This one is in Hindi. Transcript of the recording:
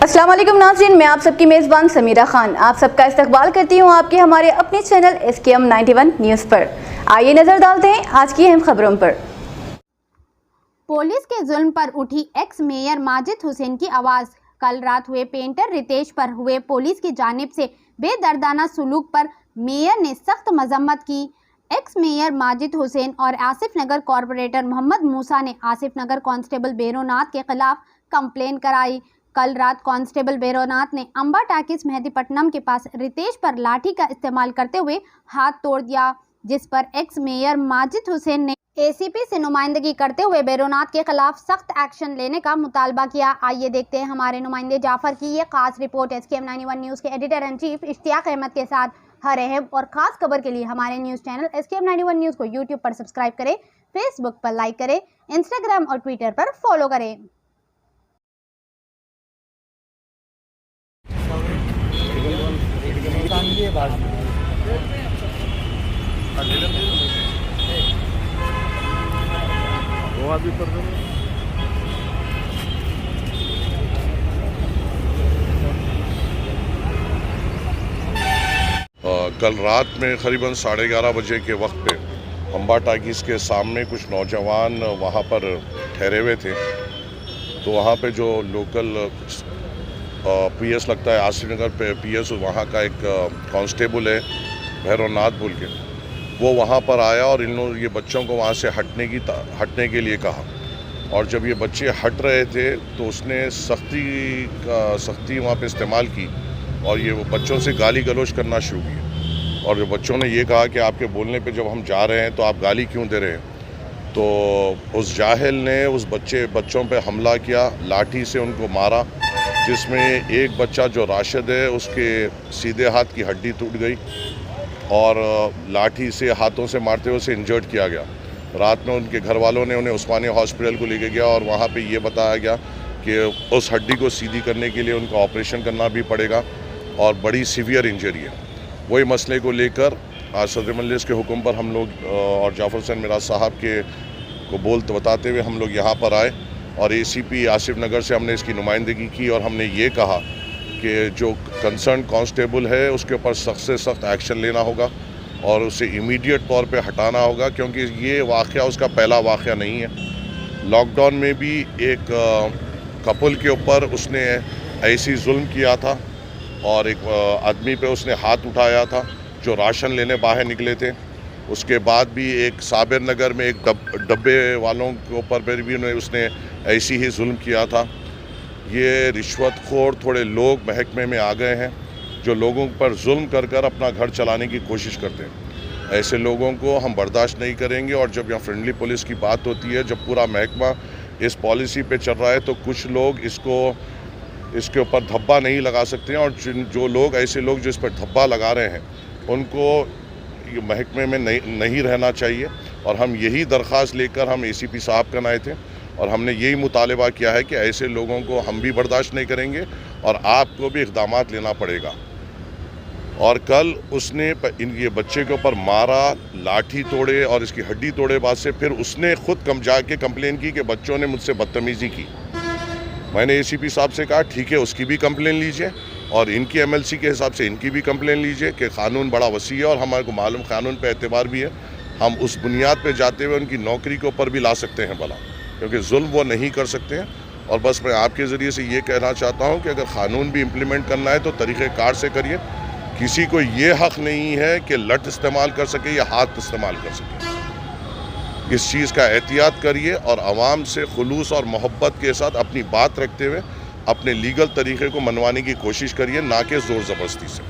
अस्सलाम वालेकुम नाज़रीन, मैं आप सबकी मेज़बान समीरा खान आप सबका इस्तकबाल करती हूँ आपके हमारे अपने चैनल SKM 91 न्यूज़ पर। आइए नज़र डालते हैं आज की अहम खबरों पर। पुलिस के जुल्म पर उठी एक्स मेयर माजिद हुसैन की आवाज़। कल रात हुए पेंटर रितेश पर हुए पुलिस की जानिब से बेदर्दाना सलूक पर मेयर ने सख्त मजम्मत की। एक्स मेयर माजिद हुसैन और आसिफ नगर कॉरपोरेटर मोहम्मद मूसा ने आसिफ नगर कांस्टेबल बेरोनाथ के खिलाफ कंप्लेन कराई। कल रात कांस्टेबल बेरोनाथ ने अंबा टाकिस मेहदीपट्टनम के पास रितेश पर लाठी का इस्तेमाल करते हुए हाथ तोड़ दिया, जिस पर एक्स मेयर माजिद हुसैन ने ACP से नुमाइंदगी करते हुए बेरोनाथ के खिलाफ सख्त एक्शन लेने का मुतालबा किया। आइए देखते हैं हमारे नुमाइंदे जाफर की ये खास रिपोर्ट। SKM 91 न्यूज़ के editor in chief Ishtiyaq Ahmad के साथ। हर अहम और ख़ास खबर के लिए हमारे न्यूज़ चैनल SKM 91 न्यूज़ को यूट्यूब पर सब्सक्राइब करें, फेसबुक पर लाइक करें, इंस्टाग्राम और ट्विटर पर फॉलो करें। कल रात में करीबन 11:30 बजे के वक्त पे अंबा टाकीस के सामने कुछ नौजवान वहाँ पर ठहरे हुए थे। तो वहाँ पे जो लोकल PS लगता है आसिफ नगर पे PS वहाँ का एक कांस्टेबल है भैरवनाथ बोल के, वो वहाँ पर आया और इन लोगों ये बच्चों को वहाँ से हटने के लिए कहा। और जब ये बच्चे हट रहे थे तो उसने सख्ती वहाँ पे इस्तेमाल की और ये वो बच्चों से गाली गलौज करना शुरू की। और जो बच्चों ने ये कहा कि आपके बोलने पे जब हम जा रहे हैं तो आप गाली क्यों दे रहे हैं। तो उस जाहिल ने उस बच्चों पे हमला किया, लाठी से उनको मारा, जिसमें एक बच्चा जो राशिद है उसके सीधे हाथ की हड्डी टूट गई और लाठी से हाथों से मारते हुए उसे इंजर्ड किया गया। रात में उनके घर वालों ने उन्हें उस्मानिया हॉस्पिटल को लेके गया और वहाँ पे ये बताया गया कि उस हड्डी को सीधी करने के लिए उनको ऑपरेशन करना भी पड़ेगा और बड़ी सीवियर इंजरी है। वही मसले को लेकर आज सदर मजलिस के हुक्म पर हम लोग और जाफर हुसैन मिराज साहब को बताते हुए हम लोग यहाँ पर आए और ACP आसिफ नगर से हमने इसकी नुमाइंदगी की और हमने ये कहा कि जो कंसर्न कांस्टेबल है उसके ऊपर सख्त से सख्त एक्शन लेना होगा और उसे इमीडिएट तौर पे हटाना होगा, क्योंकि ये वाक़या उसका पहला वाक़या नहीं है। लॉकडाउन में भी एक कपल के ऊपर उसने ऐसी जुल्म किया था और एक आदमी पे उसने हाथ उठाया था जो राशन लेने बाहर निकले थे। उसके बाद भी एक साबिर नगर में एक डब्बे वालों के ऊपर भी उसने ऐसी ही जुल्म किया था। ये रिश्वतखोर थोड़े लोग महकमे में आ गए हैं जो लोगों पर जुल्म कर कर अपना घर चलाने की कोशिश करते हैं। ऐसे लोगों को हम बर्दाश्त नहीं करेंगे। और जब यहाँ फ्रेंडली पुलिस की बात होती है, जब पूरा महकमा इस पॉलिसी पे चल रहा है तो कुछ लोग इसके ऊपर धब्बा नहीं लगा सकते हैं। और जो लोग ऐसे लोग जो इस पर धब्बा लगा रहे हैं उनको महकमे में नहीं रहना चाहिए। और हम यही दरख्वास्त लेकर हम ACP साहब का आए थे और हमने यही मुतालबा किया है कि ऐसे लोगों को हम भी बर्दाश्त नहीं करेंगे और आपको भी इक़दामात लेना पड़ेगा। और कल उसने ये बच्चे के ऊपर मारा, लाठी तोड़े और इसकी हड्डी तोड़े बाद से फिर उसने खुद जाके कंप्लेन की कि बच्चों ने मुझसे बदतमीज़ी की। मैंने ACP साहब से कहा ठीक है, उसकी भी कंप्लेन लीजिए और इनकी MLC के हिसाब से इनकी भी कंप्लेन लीजिए कि कानून बड़ा वसी है और हमारे को मालूम कानून पे एतबार भी है। हम उस बुनियाद पे जाते हुए उनकी नौकरी के ऊपर भी ला सकते हैं भला, क्योंकि जुल्म वो नहीं कर सकते हैं। और बस मैं आपके ज़रिए से ये कहना चाहता हूँ कि अगर कानून भी इम्प्लीमेंट करना है तो तरीक़ेकार से करिए। किसी को ये हक़ नहीं है कि लठ इस्तेमाल कर सके या हाथ इस्तेमाल कर सके। इस चीज़ का एहतियात करिए और आवाम से खुलूस और मोहब्बत के साथ अपनी बात रखते हुए अपने लीगल तरीक़े को मनवाने की कोशिश करिए, ना कि ज़ोर ज़बरदस्ती से।